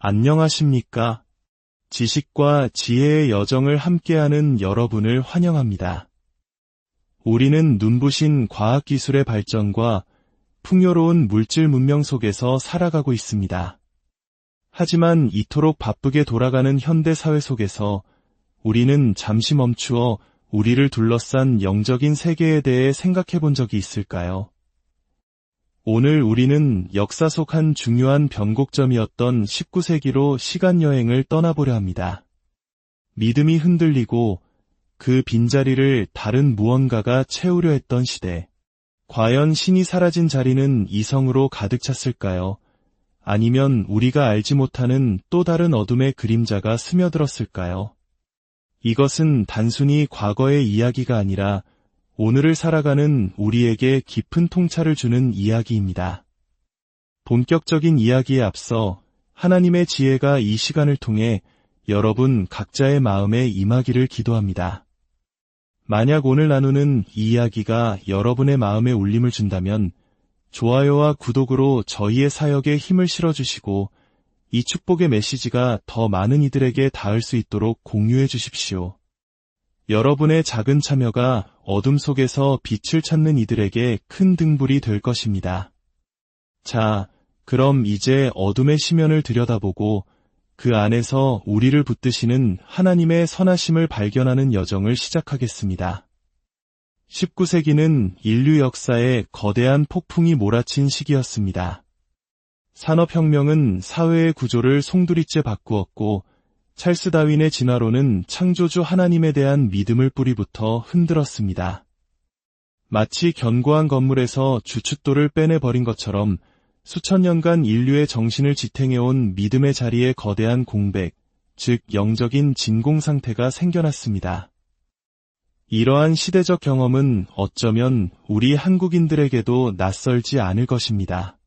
안녕하십니까? 지식과 지혜의 여정을 함께하는 여러분을 환영합니다. 우리는 눈부신 과학기술의 발전과 풍요로운 물질 문명 속에서 살아가고 있습니다. 하지만 이토록 바쁘게 돌아가는 현대 사회 속에서 우리는 잠시 멈추어 우리를 둘러싼 영적인 세계에 대해 생각해 본 적이 있을까요? 오늘 우리는 역사 속 한 중요한 변곡점이었던 19세기로 시간여행을 떠나보려 합니다. 믿음이 흔들리고 그 빈자리를 다른 무언가가 채우려 했던 시대. 과연 신이 사라진 자리는 이성으로 가득 찼을까요? 아니면 우리가 알지 못하는 또 다른 어둠의 그림자가 스며들었을까요? 이것은 단순히 과거의 이야기가 아니라 오늘을 살아가는 우리에게 깊은 통찰을 주는 이야기입니다. 본격적인 이야기에 앞서 하나님의 지혜가 이 시간을 통해 여러분 각자의 마음에 임하기를 기도합니다. 만약 오늘 나누는 이 이야기가 여러분의 마음에 울림을 준다면 좋아요와 구독으로 저희의 사역에 힘을 실어주시고 이 축복의 메시지가 더 많은 이들에게 닿을 수 있도록 공유해 주십시오. 여러분의 작은 참여가 어둠 속에서 빛을 찾는 이들에게 큰 등불이 될 것입니다. 자, 그럼 이제 어둠의 시면을 들여다보고 그 안에서 우리를 붙드시는 하나님의 선하심을 발견하는 여정을 시작하겠습니다. 19세기는 인류 역사에 거대한 폭풍이 몰아친 시기였습니다. 산업혁명은 사회의 구조를 송두리째 바꾸었고 찰스 다윈의 진화론은 창조주 하나님에 대한 믿음을 뿌리부터 흔들었습니다. 마치 견고한 건물에서 주춧돌을 빼내버린 것처럼 수천 년간 인류의 정신을 지탱해온 믿음의 자리에 거대한 공백, 즉 영적인 진공 상태가 생겨났습니다. 이러한 시대적 경험은 어쩌면 우리 한국인들에게도 낯설지 않을 것입니다.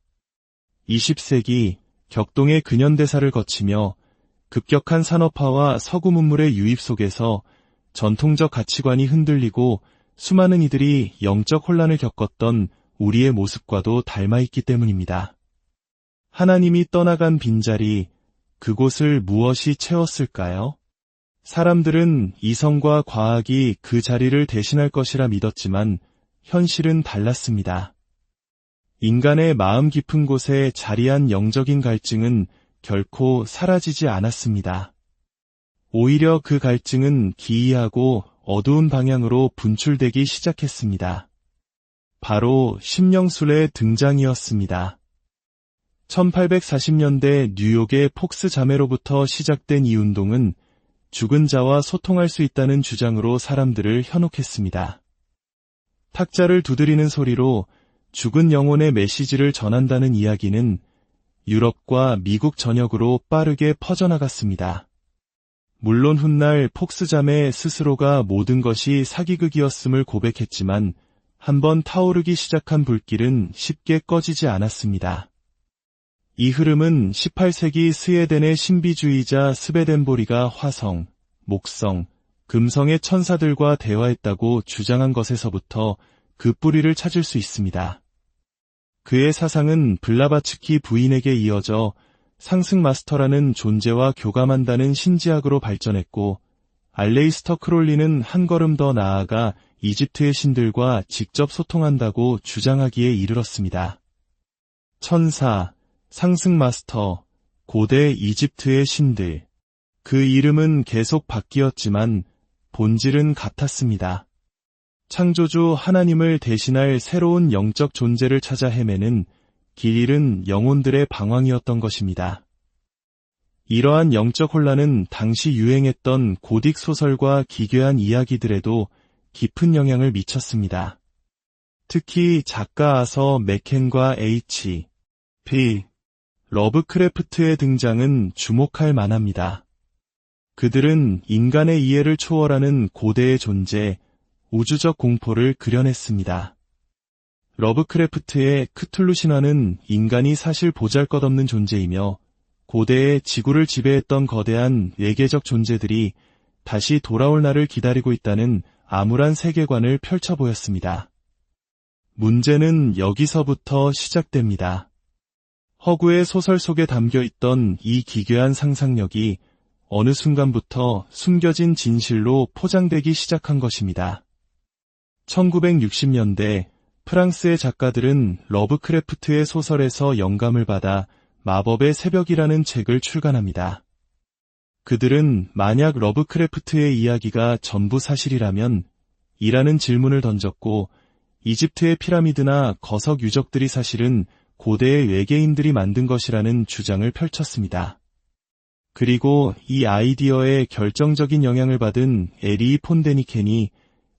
20세기 격동의 근현대사를 거치며 급격한 산업화와 서구 문물의 유입 속에서 전통적 가치관이 흔들리고 수많은 이들이 영적 혼란을 겪었던 우리의 모습과도 닮아있기 때문입니다. 하나님이 떠나간 빈자리, 그곳을 무엇이 채웠을까요? 사람들은 이성과 과학이 그 자리를 대신할 것이라 믿었지만 현실은 달랐습니다. 인간의 마음 깊은 곳에 자리한 영적인 갈증은 결코 사라지지 않았습니다. 오히려 그 갈증은 기이하고 어두운 방향으로 분출되기 시작했습니다. 바로 심령술의 등장이었습니다. 1840년대 뉴욕의 폭스 자매로부터 시작된 이 운동은 죽은 자와 소통할 수 있다는 주장으로 사람들을 현혹했습니다. 탁자를 두드리는 소리로 죽은 영혼의 메시지를 전한다는 이야기는 유럽과 미국 전역으로 빠르게 퍼져나갔습니다. 물론 훗날 폭스 자매 스스로가 모든 것이 사기극이었음을 고백했지만 한번 타오르기 시작한 불길은 쉽게 꺼지지 않았습니다. 이 흐름은 18세기 스웨덴의 신비주의자 스베덴보리가 화성, 목성, 금성의 천사들과 대화했다고 주장한 것에서부터 그 뿌리를 찾을 수 있습니다. 그의 사상은 블라바츠키 부인에게 이어져 상승 마스터라는 존재와 교감한다는 신지학으로 발전했고 알레이스터 크롤리는 한 걸음 더 나아가 이집트의 신들과 직접 소통한다고 주장하기에 이르렀습니다. 천사, 상승 마스터, 고대 이집트의 신들. 그 이름은 계속 바뀌었지만 본질은 같았습니다. 창조주 하나님을 대신할 새로운 영적 존재를 찾아 헤매는 길 잃은 영혼들의 방황이었던 것입니다. 이러한 영적 혼란은 당시 유행했던 고딕 소설과 기괴한 이야기들에도 깊은 영향을 미쳤습니다. 특히 작가 아서 맥켄과 H.P. 러브크래프트의 등장은 주목할 만합니다. 그들은 인간의 이해를 초월하는 고대의 존재, 우주적 공포를 그려냈습니다. 러브크래프트의 크툴루 신화는 인간이 사실 보잘것없는 존재이며 고대의 지구를 지배했던 거대한 외계적 존재들이 다시 돌아올 날을 기다리고 있다는 암울한 세계관을 펼쳐 보였습니다. 문제는 여기서부터 시작됩니다. 허구의 소설 속에 담겨있던 이 기괴한 상상력이 어느 순간부터 숨겨진 진실로 포장되기 시작한 것입니다. 1960년대 프랑스의 작가들은 러브크래프트의 소설에서 영감을 받아 마법의 새벽이라는 책을 출간합니다. 그들은 만약 러브크래프트의 이야기가 전부 사실이라면 이라는 질문을 던졌고, 이집트의 피라미드나 거석 유적들이 사실은 고대의 외계인들이 만든 것이라는 주장을 펼쳤습니다. 그리고 이 아이디어에 결정적인 영향을 받은 에리 폰데니켄이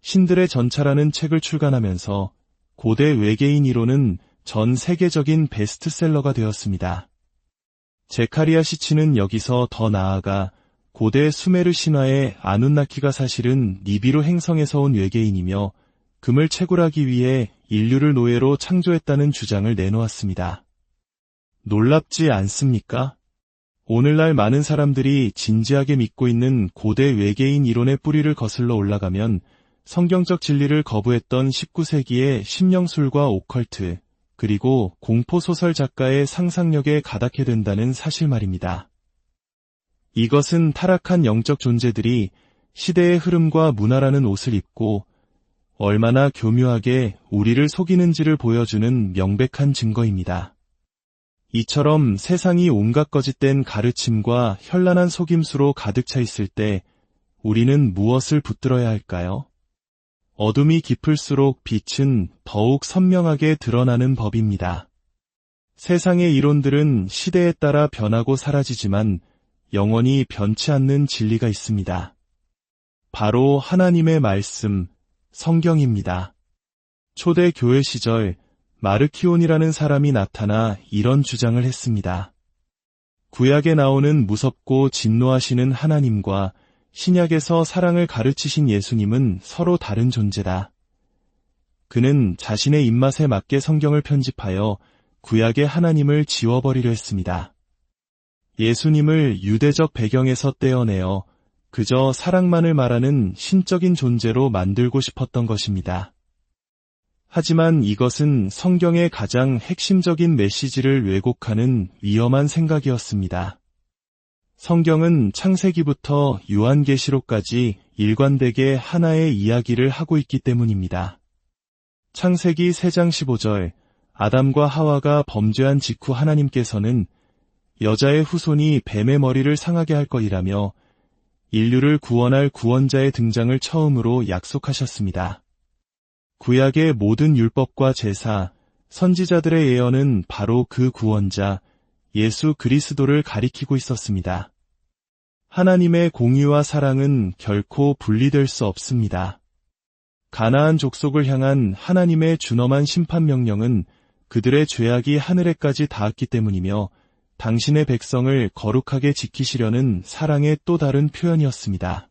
신들의 전차라는 책을 출간하면서 고대 외계인 이론은 전 세계적인 베스트셀러가 되었습니다. 제카리아 시치는 여기서 더 나아가 고대 수메르 신화의 아눈나키가 사실은 니비루 행성에서 온 외계인이며 금을 채굴하기 위해 인류를 노예로 창조했다는 주장을 내놓았습니다. 놀랍지 않습니까? 오늘날 많은 사람들이 진지하게 믿고 있는 고대 외계인 이론의 뿌리를 거슬러 올라가면 성경적 진리를 거부했던 19세기의 심령술과 오컬트, 그리고 공포소설 작가의 상상력에 가닿게 된다는 사실 말입니다. 이것은 타락한 영적 존재들이 시대의 흐름과 문화라는 옷을 입고 얼마나 교묘하게 우리를 속이는지를 보여주는 명백한 증거입니다. 이처럼 세상이 온갖 거짓된 가르침과 현란한 속임수로 가득 차 있을 때 우리는 무엇을 붙들어야 할까요? 어둠이 깊을수록 빛은 더욱 선명하게 드러나는 법입니다. 세상의 이론들은 시대에 따라 변하고 사라지지만 영원히 변치 않는 진리가 있습니다. 바로 하나님의 말씀, 성경입니다. 초대 교회 시절 마르키온이라는 사람이 나타나 이런 주장을 했습니다. 구약에 나오는 무섭고 진노하시는 하나님과 신약에서 사랑을 가르치신 예수님은 서로 다른 존재다. 그는 자신의 입맛에 맞게 성경을 편집하여 구약의 하나님을 지워버리려 했습니다. 예수님을 유대적 배경에서 떼어내어 그저 사랑만을 말하는 신적인 존재로 만들고 싶었던 것입니다. 하지만 이것은 성경의 가장 핵심적인 메시지를 왜곡하는 위험한 생각이었습니다. 성경은 창세기부터 요한계시록까지 일관되게 하나의 이야기를 하고 있기 때문입니다. 창세기 3장 15절, 아담과 하와가 범죄한 직후 하나님께서는 여자의 후손이 뱀의 머리를 상하게 할 것이라며 인류를 구원할 구원자의 등장을 처음으로 약속하셨습니다. 구약의 모든 율법과 제사, 선지자들의 예언은 바로 그 구원자, 예수 그리스도를 가리키고 있었습니다. 하나님의 공의와 사랑은 결코 분리될 수 없습니다. 가나안 족속을 향한 하나님의 준엄한 심판 명령은 그들의 죄악이 하늘에까지 닿았기 때문이며 당신의 백성을 거룩하게 지키시려는 사랑의 또 다른 표현이었습니다.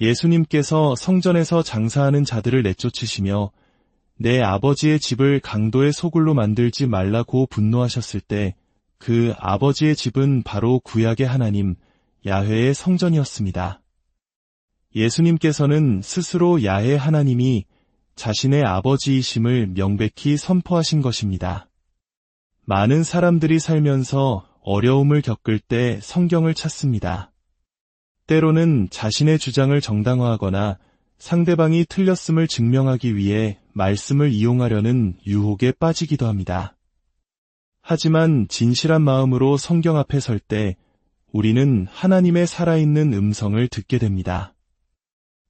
예수님께서 성전에서 장사하는 자들을 내쫓으시며 내 아버지의 집을 강도의 소굴로 만들지 말라고 분노하셨을 때 그 아버지의 집은 바로 구약의 하나님, 야훼의 성전이었습니다. 예수님께서는 스스로 야훼 하나님이 자신의 아버지이심을 명백히 선포하신 것입니다. 많은 사람들이 살면서 어려움을 겪을 때 성경을 찾습니다. 때로는 자신의 주장을 정당화하거나 상대방이 틀렸음을 증명하기 위해 말씀을 이용하려는 유혹에 빠지기도 합니다. 하지만 진실한 마음으로 성경 앞에 설 때 우리는 하나님의 살아있는 음성을 듣게 됩니다.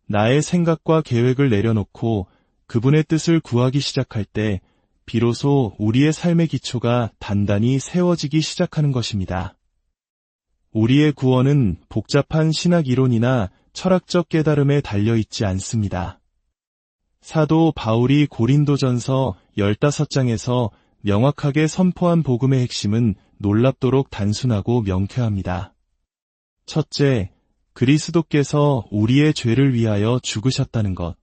나의 생각과 계획을 내려놓고 그분의 뜻을 구하기 시작할 때 비로소 우리의 삶의 기초가 단단히 세워지기 시작하는 것입니다. 우리의 구원은 복잡한 신학 이론이나 철학적 깨달음에 달려있지 않습니다. 사도 바울이 고린도전서 15장에서 명확하게 선포한 복음의 핵심은 놀랍도록 단순하고 명쾌합니다. 첫째, 그리스도께서 우리의 죄를 위하여 죽으셨다는 것.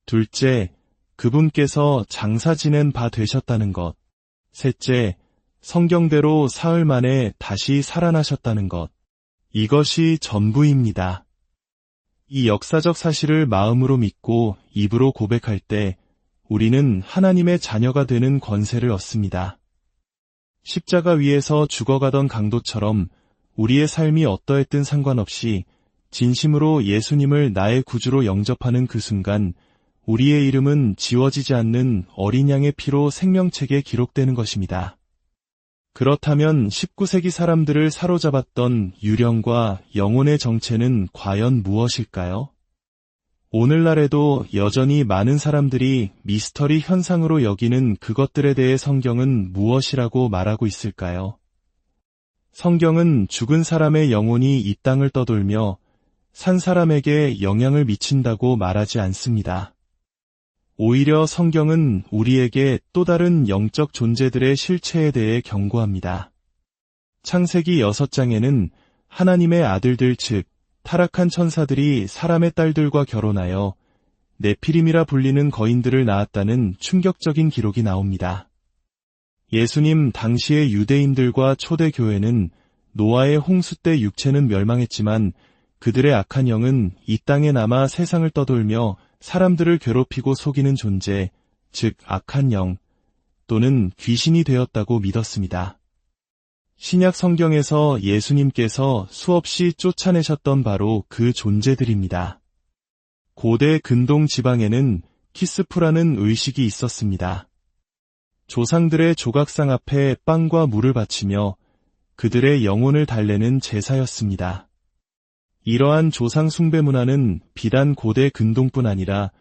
둘째, 그분께서 장사 지낸 바 되셨다는 것. 셋째, 성경대로 사흘 만에 다시 살아나셨다는 것. 이것이 전부입니다. 이 역사적 사실을 마음으로 믿고 입으로 고백할 때 우리는 하나님의 자녀가 되는 권세를 얻습니다. 십자가 위에서 죽어가던 강도처럼 우리의 삶이 어떠했든 상관없이 진심으로 예수님을 나의 구주로 영접하는 그 순간 우리의 이름은 지워지지 않는 어린 양의 피로 생명책에 기록되는 것입니다. 그렇다면 19세기 사람들을 사로잡았던 유령과 영혼의 정체는 과연 무엇일까요? 오늘날에도 여전히 많은 사람들이 미스터리 현상으로 여기는 그것들에 대해 성경은 무엇이라고 말하고 있을까요? 성경은 죽은 사람의 영혼이 이 땅을 떠돌며 산 사람에게 영향을 미친다고 말하지 않습니다. 오히려 성경은 우리에게 또 다른 영적 존재들의 실체에 대해 경고합니다. 창세기 6장에는 하나님의 아들들 즉 타락한 천사들이 사람의 딸들과 결혼하여 네피림이라 불리는 거인들을 낳았다는 충격적인 기록이 나옵니다. 예수님 당시의 유대인들과 초대교회는 노아의 홍수 때 육체는 멸망했지만 그들의 악한 영은 이 땅에 남아 세상을 떠돌며 사람들을 괴롭히고 속이는 존재, 즉 악한 영 또는 귀신이 되었다고 믿었습니다. 신약 성경에서 예수님께서 수없이 쫓아내셨던 바로 그 존재들입니다. 고대 근동 지방에는 키스푸라는 의식이 있었습니다. 조상들의 조각상 앞에 빵과 물을 바치며 그들의 영혼을 달래는 제사였습니다. 이러한 조상 숭배 문화는 비단 고대 근동뿐 아니라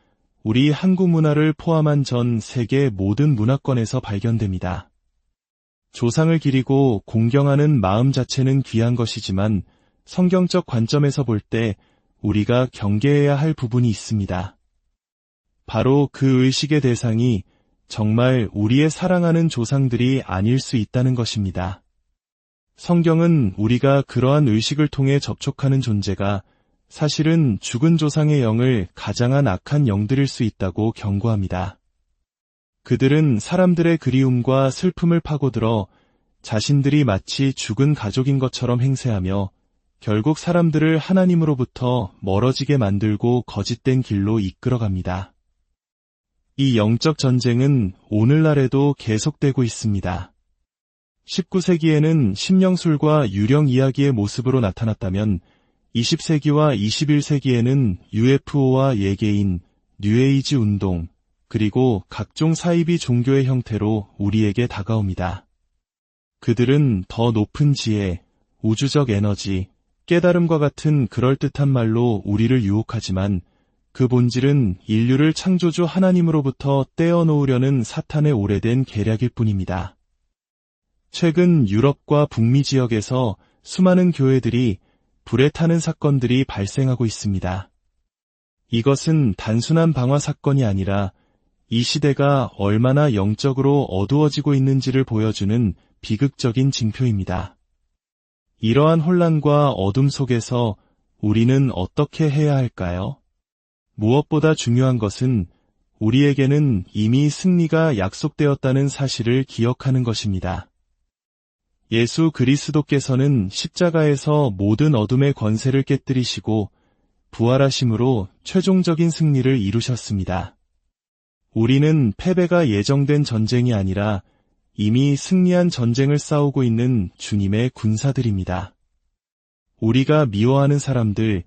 우리 한국 문화를 포함한 전 세계 모든 문화권에서 발견됩니다. 조상을 기리고 공경하는 마음 자체는 귀한 것이지만 성경적 관점에서 볼 때 우리가 경계해야 할 부분이 있습니다. 바로 그 의식의 대상이 정말 우리의 사랑하는 조상들이 아닐 수 있다는 것입니다. 성경은 우리가 그러한 의식을 통해 접촉하는 존재가 사실은 죽은 조상의 영을 가장한 악한 영들일 수 있다고 경고합니다. 그들은 사람들의 그리움과 슬픔을 파고들어 자신들이 마치 죽은 가족인 것처럼 행세하며 결국 사람들을 하나님으로부터 멀어지게 만들고 거짓된 길로 이끌어갑니다. 이 영적 전쟁은 오늘날에도 계속되고 있습니다. 19세기에는 심령술과 유령 이야기의 모습으로 나타났다면 20세기와 21세기에는 UFO와 예개인, 뉴에이지 운동, 그리고 각종 사이비 종교의 형태로 우리에게 다가옵니다. 그들은 더 높은 지혜, 우주적 에너지, 깨달음과 같은 그럴듯한 말로 우리를 유혹하지만 그 본질은 인류를 창조주 하나님으로부터 떼어놓으려는 사탄의 오래된 계략일 뿐입니다. 최근 유럽과 북미 지역에서 수많은 교회들이 불에 타는 사건들이 발생하고 있습니다. 이것은 단순한 방화 사건이 아니라 이 시대가 얼마나 영적으로 어두워지고 있는지를 보여주는 비극적인 징표입니다. 이러한 혼란과 어둠 속에서 우리는 어떻게 해야 할까요? 무엇보다 중요한 것은 우리에게는 이미 승리가 약속되었다는 사실을 기억하는 것입니다. 예수 그리스도께서는 십자가에서 모든 어둠의 권세를 깨뜨리시고 부활하심으로 최종적인 승리를 이루셨습니다. 우리는 패배가 예정된 전쟁이 아니라 이미 승리한 전쟁을 싸우고 있는 주님의 군사들입니다. 우리가 미워하는 사람들,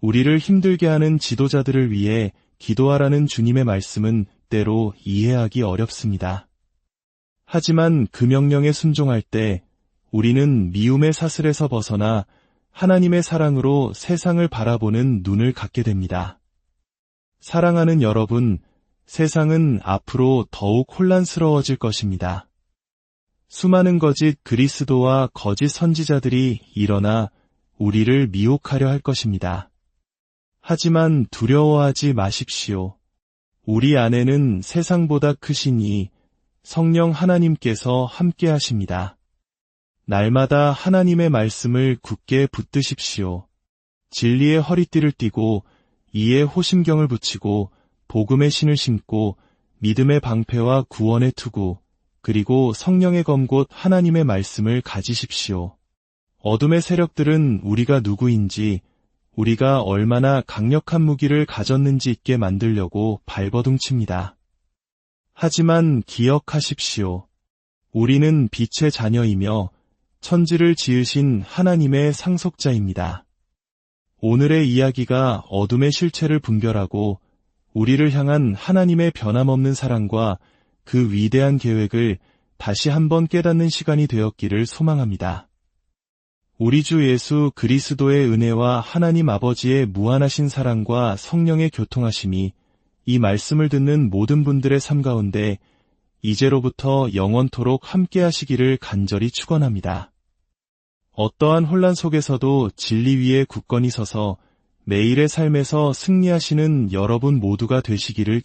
우리를 힘들게 하는 지도자들을 위해 기도하라는 주님의 말씀은 때로 이해하기 어렵습니다. 하지만 그 명령에 순종할 때 우리는 미움의 사슬에서 벗어나 하나님의 사랑으로 세상을 바라보는 눈을 갖게 됩니다. 사랑하는 여러분, 세상은 앞으로 더욱 혼란스러워질 것입니다. 수많은 거짓 그리스도와 거짓 선지자들이 일어나 우리를 미혹하려 할 것입니다. 하지만 두려워하지 마십시오. 우리 안에는 세상보다 크신 이 성령 하나님께서 함께 하십니다. 날마다 하나님의 말씀을 굳게 붙드십시오. 진리의 허리띠를 띠고 이에 호심경을 붙이고 복음의 신을 신고 믿음의 방패와 구원의 투구 그리고 성령의 검곧 하나님의 말씀을 가지십시오. 어둠의 세력들은 우리가 누구인지 우리가 얼마나 강력한 무기를 가졌는지 있게 만들려고 발버둥칩니다. 하지만 기억하십시오. 우리는 빛의 자녀이며 천지를 지으신 하나님의 상속자입니다. 오늘의 이야기가 어둠의 실체를 분별하고 우리를 향한 하나님의 변함없는 사랑과 그 위대한 계획을 다시 한번 깨닫는 시간이 되었기를 소망합니다. 우리 주 예수 그리스도의 은혜와 하나님 아버지의 무한하신 사랑과 성령의 교통하심이 이 말씀을 듣는 모든 분들의 삶 가운데 이제로부터 영원토록 함께 하시기를 간절히 축원합니다. 어떠한 혼란 속에서도 진리 위에 굳건히 서서 매일의 삶에서 승리하시는 여러분 모두가 되시기를